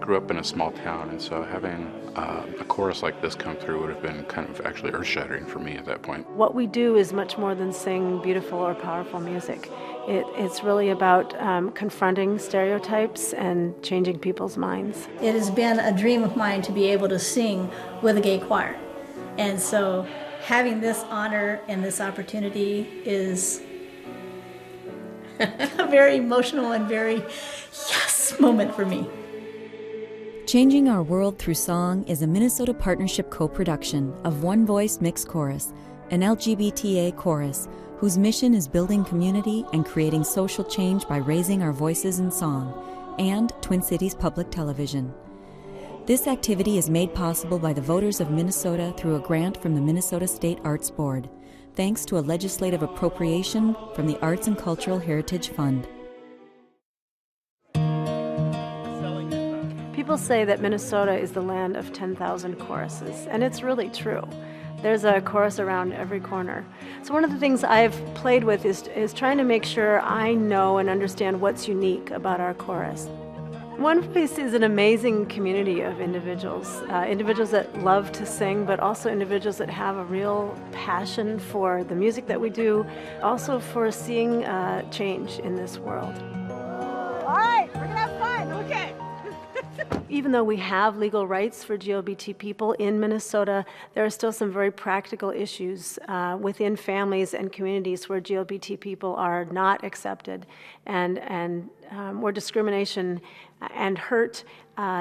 grew up in a small town, and so having a chorus like this come through would have been kind of actually earth-shattering for me at that point. What we do is much more than sing beautiful or powerful music. It's really about confronting stereotypes and changing people's minds. It has been a dream of mine to be able to sing with a gay choir. And so having this honor and this opportunity is a very emotional and very yes moment for me. Changing Our World Through Song is a Minnesota Partnership co-production of One Voice Mixed Chorus, an LGBTA chorus whose mission is building community and creating social change by raising our voices in song, and Twin Cities Public Television. This activity is made possible by the voters of Minnesota through a grant from the Minnesota State Arts Board, thanks to a legislative appropriation from the Arts and Cultural Heritage Fund. People say that Minnesota is the land of 10,000 choruses, and it's really true. There's a chorus around every corner. So one of the things I've played with is trying to make sure I know and understand what's unique about our chorus. One Voice is an amazing community of individuals, individuals that love to sing, but also individuals that have a real passion for the music that we do, also for seeing change in this world. All right, we're gonna have fun, okay. Even though we have legal rights for GLBT people in Minnesota, there are still some very practical issues within families and communities where GLBT people are not accepted, and where discrimination and hurt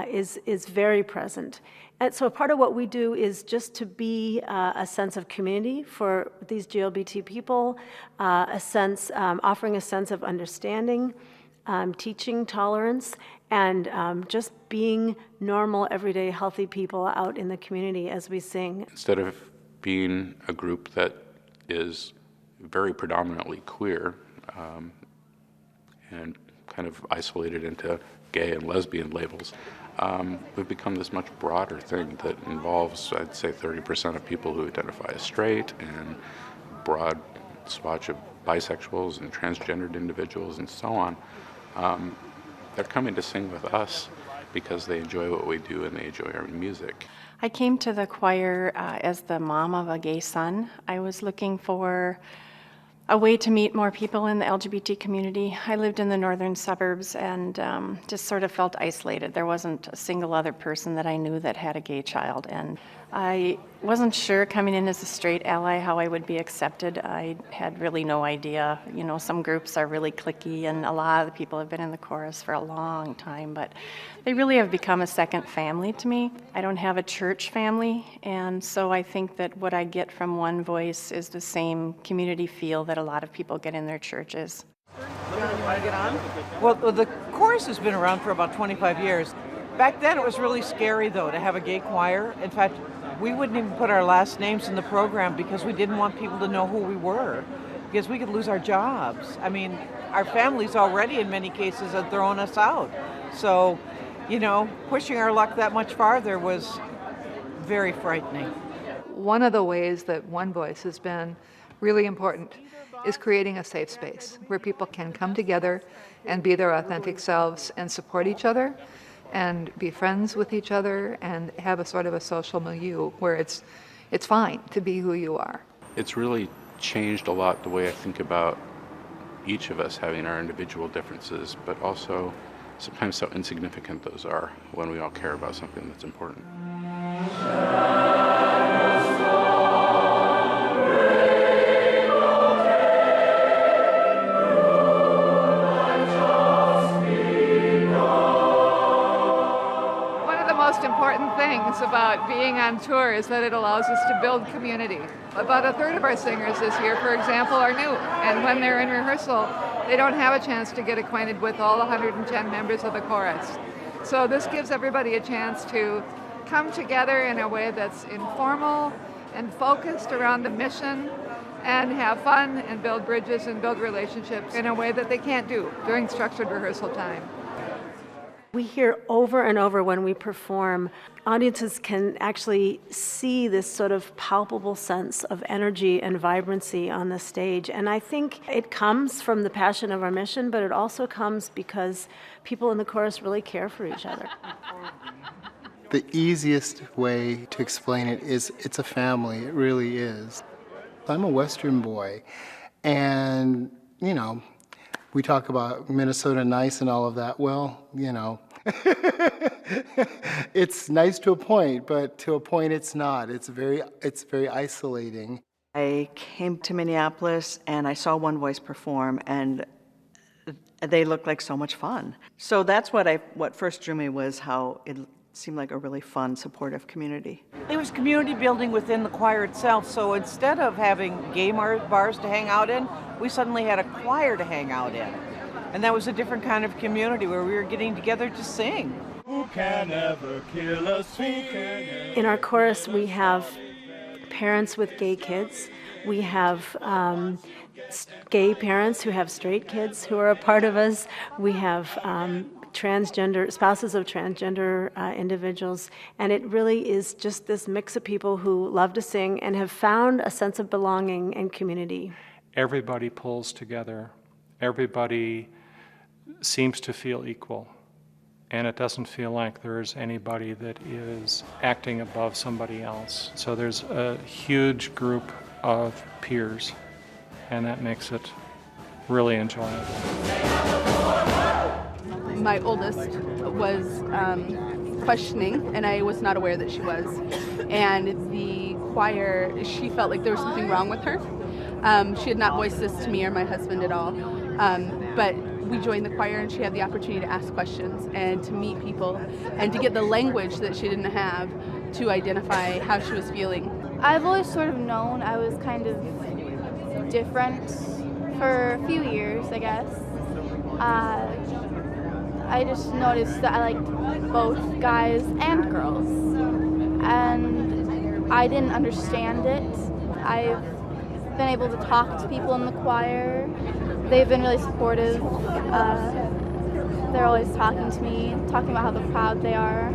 is very present. And so part of what we do is just to be a sense of community for these GLBT people, offering a sense of understanding, teaching tolerance, and just being normal, everyday, healthy people out in the community as we sing. Instead of being a group that is very predominantly queer and kind of isolated into gay and lesbian labels, we've become this much broader thing that involves, I'd say, 30% of people who identify as straight and broad swatch of bisexuals and transgendered individuals and so on. They're coming to sing with us because they enjoy what we do and they enjoy our music. I came to the choir as the mom of a gay son. I was looking for a way to meet more people in the LGBT community. I lived in the northern suburbs and just sort of felt isolated. There wasn't a single other person that I knew that had a gay child, and I wasn't sure coming in as a straight ally how I would be accepted. I had really no idea. You know, some groups are really cliquey, and a lot of the people have been in the chorus for a long time, but they really have become a second family to me. I don't have a church family, and so I think that what I get from One Voice is the same community feel that a lot of people get in their churches. John, you want to get on? Well, the chorus has been around for about 25 years. Back then it was really scary, though, to have a gay choir. In fact, we wouldn't even put our last names in the program because we didn't want people to know who we were, because we could lose our jobs. I mean, our families already in many cases had thrown us out. So, you know, pushing our luck that much farther was very frightening. One of the ways that One Voice has been really important is creating a safe space where people can come together and be their authentic selves and support each other and be friends with each other and have a sort of a social milieu where it's fine to be who you are. It's really changed a lot the way I think about each of us having our individual differences, but also sometimes how insignificant those are when we all care about something that's important. Important things about being on tour is that it allows us to build community. About a third of our singers this year, for example, are new, and when they're in rehearsal, they don't have a chance to get acquainted with all 110 members of the chorus. So this gives everybody a chance to come together in a way that's informal and focused around the mission and have fun and build bridges and build relationships in a way that they can't do during structured rehearsal time. We hear over and over when we perform, audiences can actually see this sort of palpable sense of energy and vibrancy on the stage. And I think it comes from the passion of our mission, but it also comes because people in the chorus really care for each other. The easiest way to explain it is it's a family. It really is. I'm a Western boy, and, you know, we talk about Minnesota nice and all of that. Well, you know, it's nice to a point, but to a point it's not. It's very isolating. I came to Minneapolis and I saw One Voice perform, and they looked like so much fun. So that's what first drew me, was how it seemed like a really fun, supportive community. It was community building within the choir itself, so instead of having gay bars to hang out in, we suddenly had a choir to hang out in. And that was a different kind of community where we were getting together to sing. Who can ever kill us? In our chorus, we have parents with gay kids. We have gay parents who have straight kids who are a part of us. We have spouses of transgender individuals, and it really is just this mix of people who love to sing and have found a sense of belonging and community. Everybody pulls together. Everybody seems to feel equal, and it doesn't feel like there's anybody that is acting above somebody else. So there's a huge group of peers, and that makes it really enjoyable. My oldest was questioning, and I was not aware that she was. And the choir, she felt like there was something wrong with her. She had not voiced this to me or my husband at all. But we joined the choir, and she had the opportunity to ask questions and to meet people and to get the language that she didn't have to identify how she was feeling. I've always sort of known I was kind of different for a few years, I guess. I just noticed that I liked both guys and girls, and I didn't understand it. I've been able to talk to people in the choir. They've been really supportive. They're always talking to me, talking about how proud they are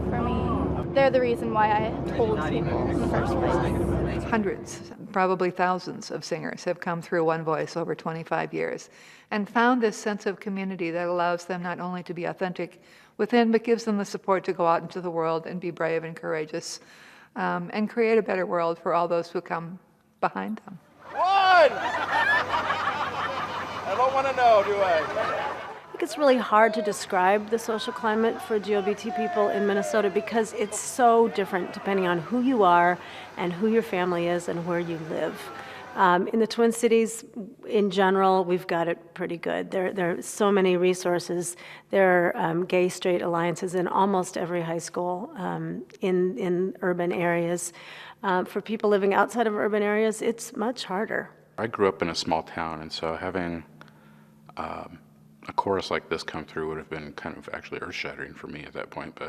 for me. They're the reason why I told people in the first place. Hundreds, probably thousands of singers have come through One Voice over 25 years and found this sense of community that allows them not only to be authentic within, but gives them the support to go out into the world and be brave and courageous and create a better world for all those who come behind them. One! I don't want to know, do I? I think it's really hard to describe the social climate for GLBT people in Minnesota because it's so different depending on who you are and who your family is and where you live. In the Twin Cities, in general, we've got it pretty good. There are so many resources. There are gay, straight alliances in almost every high school in urban areas. For people living outside of urban areas, it's much harder. I grew up in a small town, and so having a chorus like this come through would have been kind of actually earth-shattering for me at that point.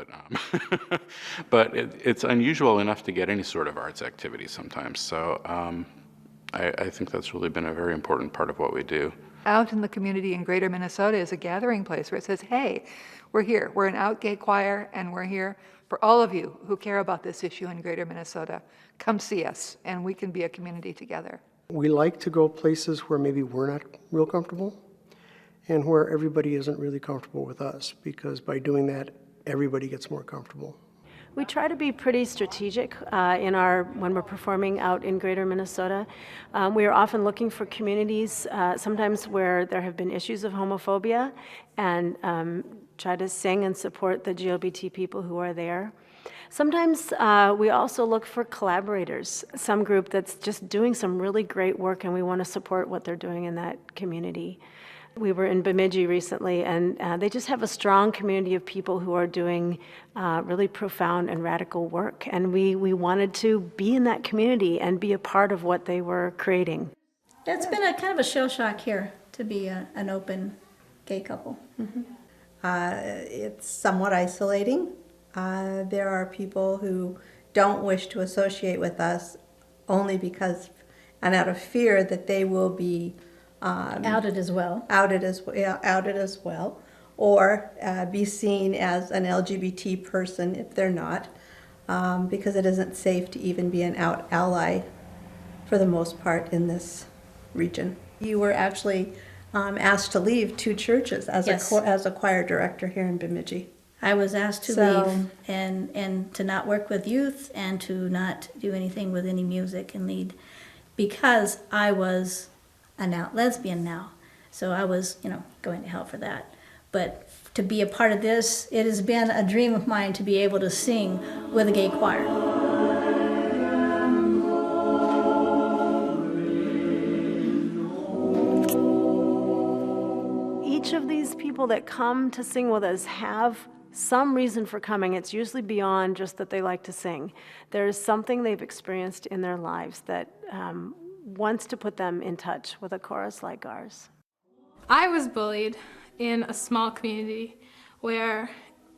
But it's unusual enough to get any sort of arts activity sometimes. So I think that's really been a very important part of what we do. Out in the community in Greater Minnesota is a gathering place where it says, hey, we're here. We're an out gay choir, and we're here for all of you who care about this issue in Greater Minnesota. Come see us, and we can be a community together. We like to go places where maybe we're not real comfortable and where everybody isn't really comfortable with us, because by doing that, everybody gets more comfortable. We try to be pretty strategic when we're performing out in Greater Minnesota. We are often looking for communities, sometimes where there have been issues of homophobia, and try to sing and support the GLBT people who are there. Sometimes we also look for collaborators, some group that's just doing some really great work, and we want to support what they're doing in that community. We were in Bemidji recently, and they just have a strong community of people who are doing really profound and radical work. And we wanted to be in that community and be a part of what they were creating. It's been a kind of a shell shock here to be an open gay couple. Mm-hmm. It's somewhat isolating. There are people who don't wish to associate with us only because, and out of fear that they will be outed as well. Outed as well, or be seen as an LGBT person if they're not, because it isn't safe to even be an out ally for the most part in this region. You were actually asked to leave 2 churches as, Yes. as a choir director here in Bemidji. I was asked to So- leave and to not work with youth and to not do anything with any music and lead because I was an out lesbian now. So I was, going to hell for that. But to be a part of this, it has been a dream of mine to be able to sing with a gay choir. Each of these people that come to sing with us have some reason for coming. It's usually beyond just that they like to sing. There is something they've experienced in their lives that wants to put them in touch with a chorus like ours. I was bullied in a small community where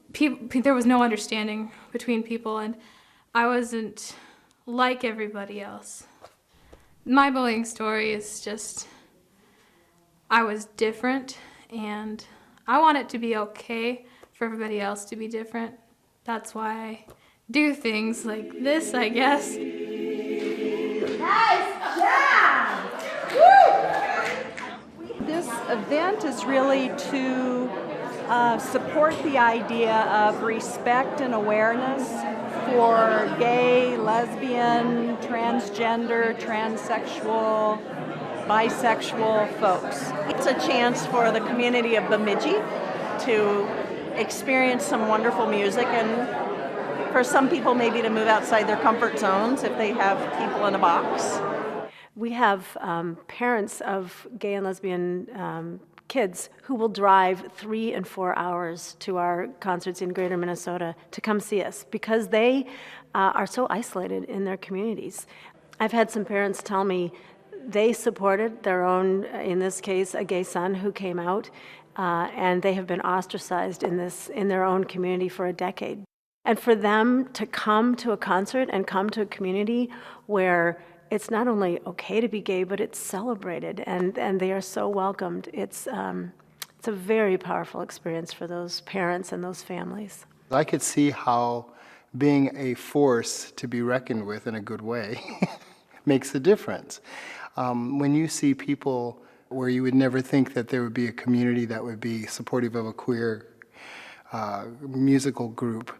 there was no understanding between people, and I wasn't like everybody else. My bullying story is just, I was different, and I want it to be okay for everybody else to be different. That's why I do things like this, I guess. Nice job! Woo! This event is really to support the idea of respect and awareness for gay, lesbian, transgender, transsexual, bisexual folks. It's a chance for the community of Bemidji to experience some wonderful music, and for some people maybe to move outside their comfort zones if they have people in a box. We have parents of gay and lesbian kids who will drive 3 and 4 hours to our concerts in Greater Minnesota to come see us because they are so isolated in their communities. I've had some parents tell me they supported their own, in this case, a gay son who came out, and they have been ostracized in their own community for a decade. And for them to come to a concert and come to a community where it's not only okay to be gay, but it's celebrated, and they are so welcomed. It's a very powerful experience for those parents and those families. I could see how being a force to be reckoned with in a good way makes a difference. When you see people where you would never think that there would be a community that would be supportive of a queer musical group,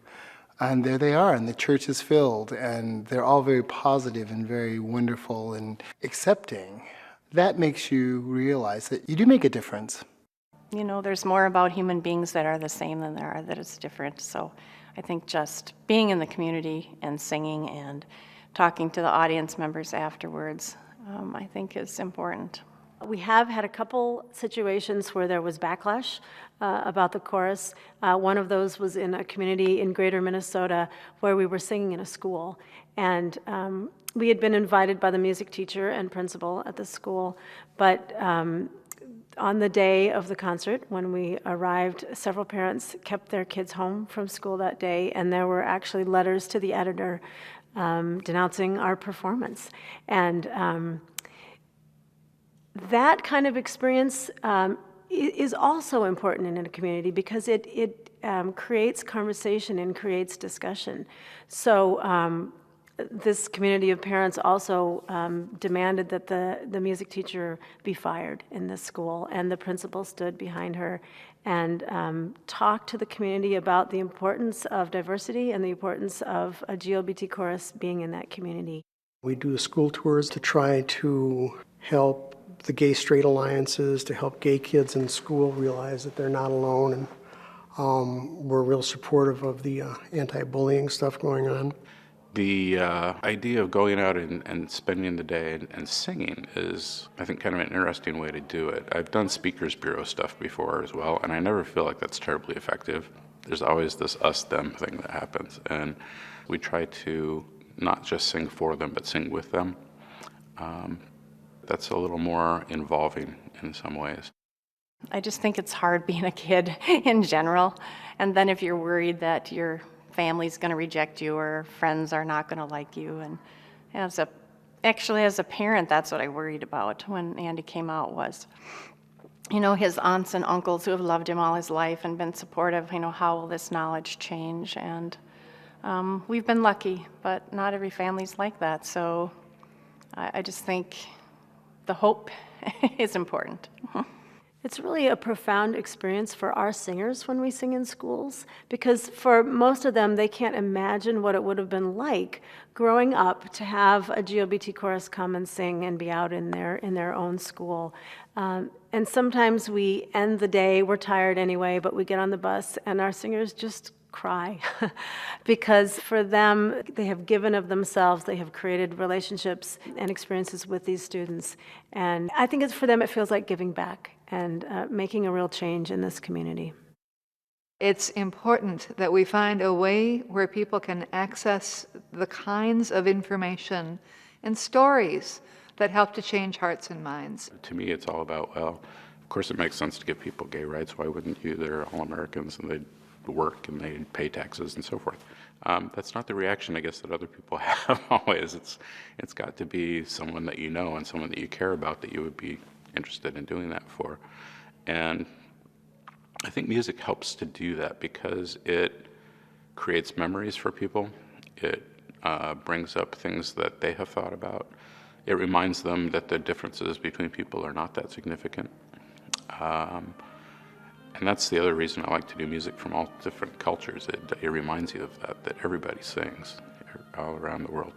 and there they are, and the church is filled, and they're all very positive and very wonderful and accepting. That makes you realize that you do make a difference. There's more about human beings that are the same than there are that it's different. So I think just being in the community and singing and talking to the audience members afterwards, I think is important. We have had a couple situations where there was backlash about the chorus. One of those was in a community in Greater Minnesota where we were singing in a school. And we had been invited by the music teacher and principal at the school, but on the day of the concert, when we arrived, several parents kept their kids home from school that day, and there were actually letters to the editor denouncing our performance. And that kind of experience is also important in a community because it creates conversation and creates discussion. So this community of parents also demanded that the music teacher be fired in this school, and the principal stood behind her and talked to the community about the importance of diversity and the importance of a GLBT chorus being in that community. We do school tours to try to help the gay straight alliances, to help gay kids in school realize that they're not alone, and we're real supportive of the anti-bullying stuff going on. The idea of going out and spending the day and singing is, I think, kind of an interesting way to do it. I've done Speakers Bureau stuff before as well, and I never feel like that's terribly effective. There's always this us-them thing that happens, and we try to not just sing for them, but sing with them. That's a little more involving in some ways. I just think it's hard being a kid in general, and then if you're worried that your family's going to reject you or friends are not going to like you, and as a parent, that's what I worried about when Andy came out, was his aunts and uncles who have loved him all his life and been supportive, how will this knowledge change? And we've been lucky, but not every family's like that. So I just think the hope is important. It's really a profound experience for our singers when we sing in schools, because for most of them, they can't imagine what it would have been like growing up to have a GLBT chorus come and sing and be out in their own school. And sometimes we end the day, we're tired anyway, but we get on the bus and our singers just cry because for them, they have given of themselves, they have created relationships and experiences with these students. And I think for them, it feels like giving back and making a real change in this community. It's important that we find a way where people can access the kinds of information and stories that help to change hearts and minds. To me, it's all about, well, of course it makes sense to give people gay rights. Why wouldn't you? They're all Americans and they work and they pay taxes and so forth. That's not the reaction, I guess, that other people have always. It's got to be someone that you know and someone that you care about that you would be interested in doing that for. And I think music helps to do that because it creates memories for people. It brings up things that they have thought about. It reminds them that the differences between people are not that significant. And that's the other reason I like to do music from all different cultures. It reminds you of that everybody sings all around the world.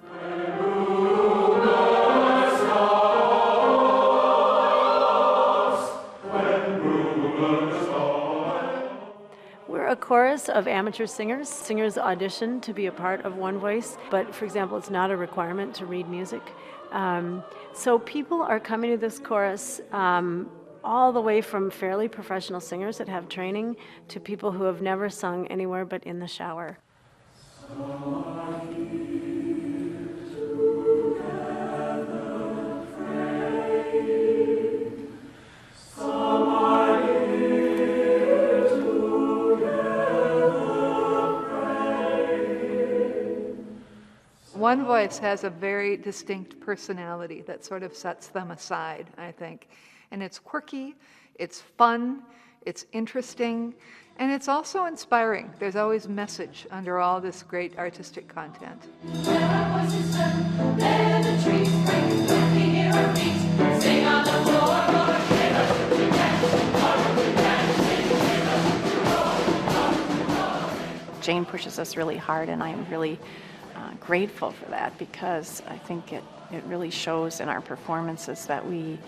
We're a chorus of amateur singers. Singers audition to be a part of One Voice, but for example, it's not a requirement to read music. So people are coming to this chorus all the way from fairly professional singers that have training to people who have never sung anywhere but in the shower. One Voice has a very distinct personality that sort of sets them aside, I think. And it's quirky, it's fun, it's interesting, and it's also inspiring. There's always message under all this great artistic content. Jane pushes us really hard, and I'm really grateful for that because I think it really shows in our performances that we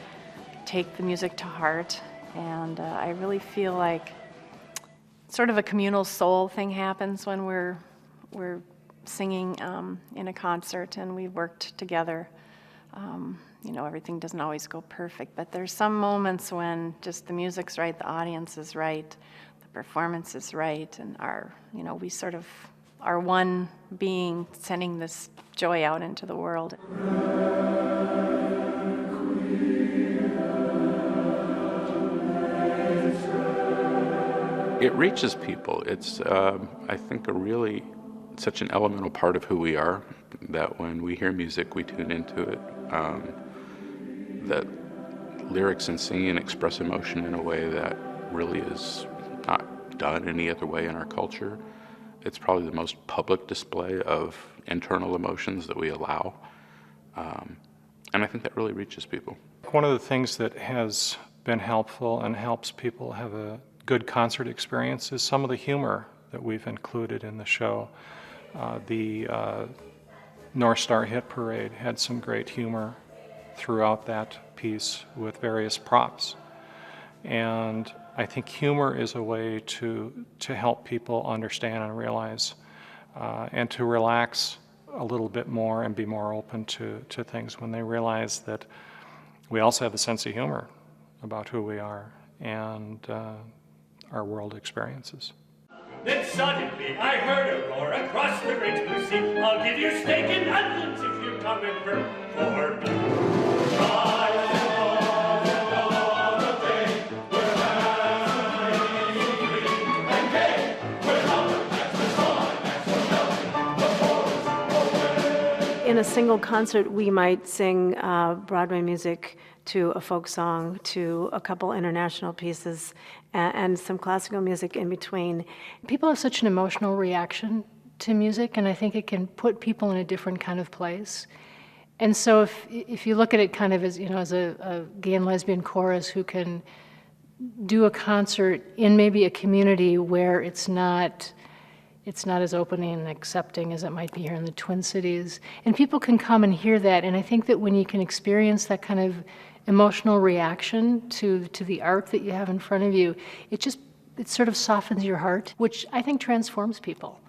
take the music to heart, and I really feel like sort of a communal soul thing happens when we're singing in a concert and we worked together. Everything doesn't always go perfect, but there's some moments when just the music's right, the audience is right, the performance is right, and we sort of are one being sending this joy out into the world. It reaches people. It's, I think, such an elemental part of who we are, that when we hear music, we tune into it. That lyrics and singing express emotion in a way that really is not done any other way in our culture. It's probably the most public display of internal emotions that we allow. And I think that really reaches people. One of the things that has been helpful and helps people have a good concert experience is some of the humor that we've included in the show. The North Star Hit Parade had some great humor throughout that piece with various props. And I think humor is a way to help people understand and realize and to relax a little bit more and be more open to things when they realize that we also have a sense of humor about who we are and our world experiences. Then suddenly I heard a roar across the great blue sea. I'll give you steak and onions if you come in for me. In a single concert, we might sing Broadway music to a folk song, to a couple international pieces, and some classical music in between. People have such an emotional reaction to music, and I think it can put people in a different kind of place. And so if you look at it kind of as, as a gay and lesbian chorus who can do a concert in maybe a community where it's not as opening and accepting as it might be here in the Twin Cities, and people can come and hear that, and I think that when you can experience that kind of emotional reaction to the art that you have in front of you, it sort of softens your heart, which I think transforms people.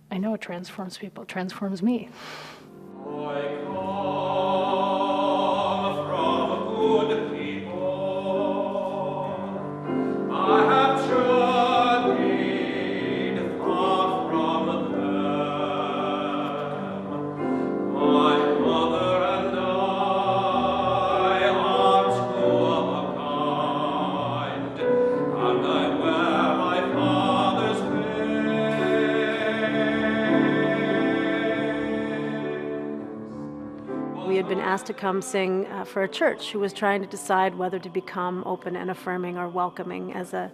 I know it transforms people. It transforms me. I come from good people. I have journeyed far from them. My mother and I are two of a kind, and I wear my father's We had been asked to come sing for a church who was trying to decide whether to become open and affirming or welcoming as a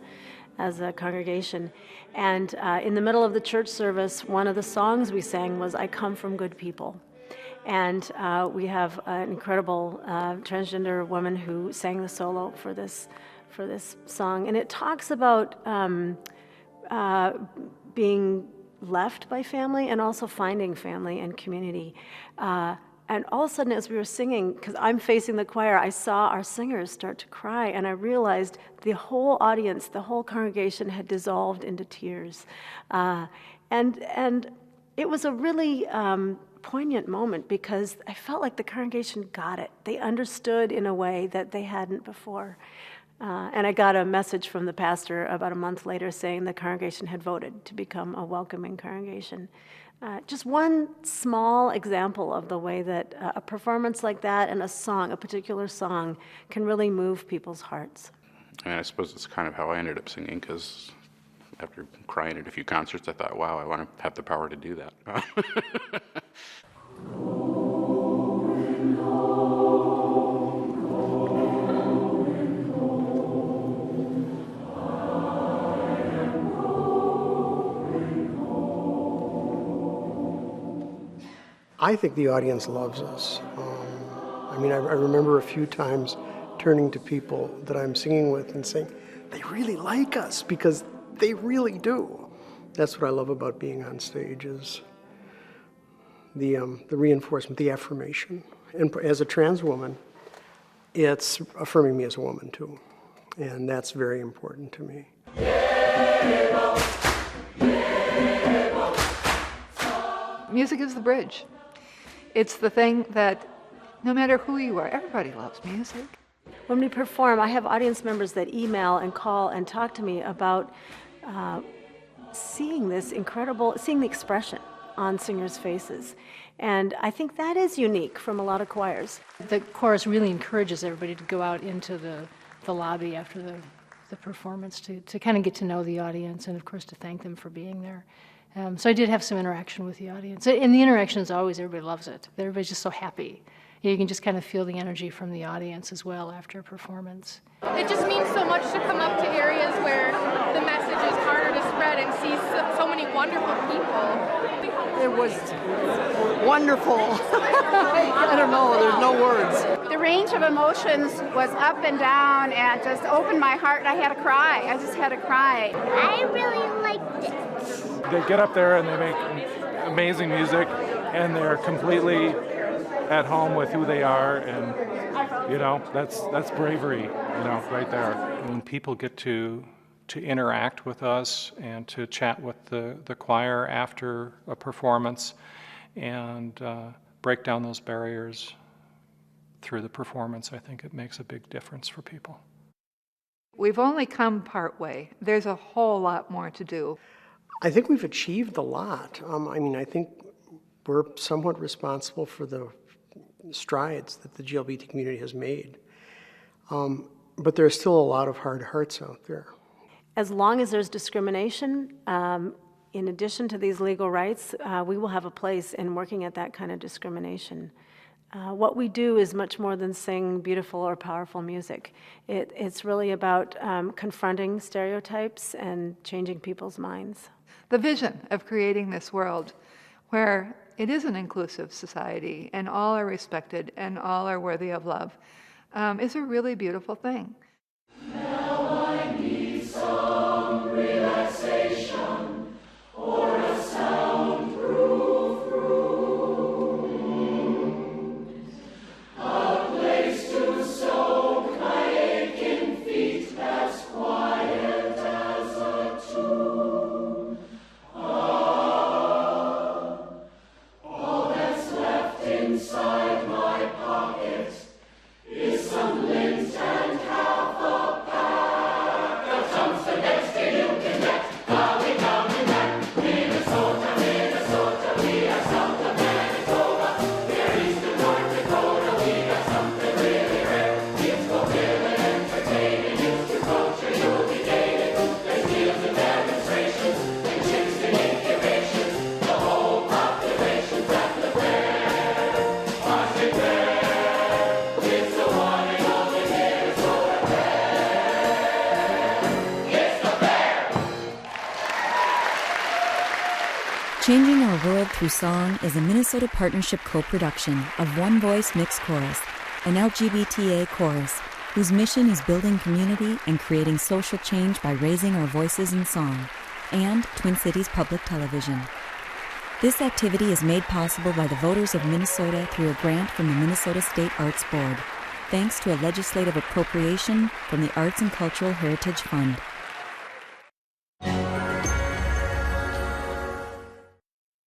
congregation. And in the middle of the church service, one of the songs we sang was "I Come from Good People." And we have an incredible transgender woman who sang the solo for this song. And it talks about being left by family and also finding family and community. And all of a sudden, as we were singing, because I'm facing the choir, I saw our singers start to cry, and I realized the whole audience, the whole congregation had dissolved into tears. And it was a really poignant moment because I felt like the congregation got it. They understood in a way that they hadn't before. And I got a message from the pastor about a month later saying the congregation had voted to become a welcoming congregation. Just one small example of the way that a performance like that and a particular song, can really move people's hearts. I mean, I suppose it's kind of how I ended up singing, because after crying at a few concerts, I thought, wow, I want to have the power to do that. I think the audience loves us. I remember a few times turning to people that I'm singing with and saying, they really like us, because they really do. That's what I love about being on stage, is the reinforcement, the affirmation. And as a trans woman, it's affirming me as a woman too. And that's very important to me. Music is the bridge. It's the thing that, no matter who you are, everybody loves music. When we perform, I have audience members that email and call and talk to me about seeing the expression on singers' faces. And I think that is unique from a lot of choirs. The chorus really encourages everybody to go out into the lobby after the performance to kind of get to know the audience, and of course to thank them for being there. So I did have some interaction with the audience. And the interaction is always, everybody loves it. Everybody's just so happy. You can just kind of feel the energy from the audience as well after a performance. It just means so much to come up to areas where the message is harder to spread and see so many wonderful people. It was wonderful. I don't know, there's no words. The range of emotions was up and down and just opened my heart. I had to cry. I just had to cry. I really liked it. They get up there and they make amazing music, and they're completely at home with who they are, and that's bravery, right there. When people get to interact with us and to chat with the choir after a performance and break down those barriers through the performance, I think it makes a big difference for people. We've only come part way. There's a whole lot more to do. I think we've achieved a lot. I think we're somewhat responsible for the strides that the GLBT community has made. But there's still a lot of hard hearts out there. As long as there's discrimination, in addition to these legal rights, we will have a place in working at that kind of discrimination. What we do is much more than sing beautiful or powerful music. It's really about confronting stereotypes and changing people's minds. The vision of creating this world where it is an inclusive society and all are respected and all are worthy of love is a really beautiful thing. Now I need some relaxation or a soundproof room. A place to soak my aching feet as quiet as a tomb. All that's left inside my pocket is some lint and half a pack of tungsten next to you can get. I'll be coming back. Minnesota, Minnesota, we are south of Manitoba. We're east of North Dakota, we got something really rare. It's fulfilling, entertaining, used to culture, you'll be dating. There's deals and demonstrations, and chicks in incubation. The whole population's at the fair. Washington Fair. It's the one and only Minnesota Fair. It's the fair. Changing Our World Through Song is a Minnesota Partnership co-production of One Voice Mixed Chorus, an LGBTA chorus whose mission is building community and creating social change by raising our voices in song, and Twin Cities Public Television. This activity is made possible by the voters of Minnesota through a grant from the Minnesota State Arts Board, thanks to a legislative appropriation from the Arts and Cultural Heritage Fund.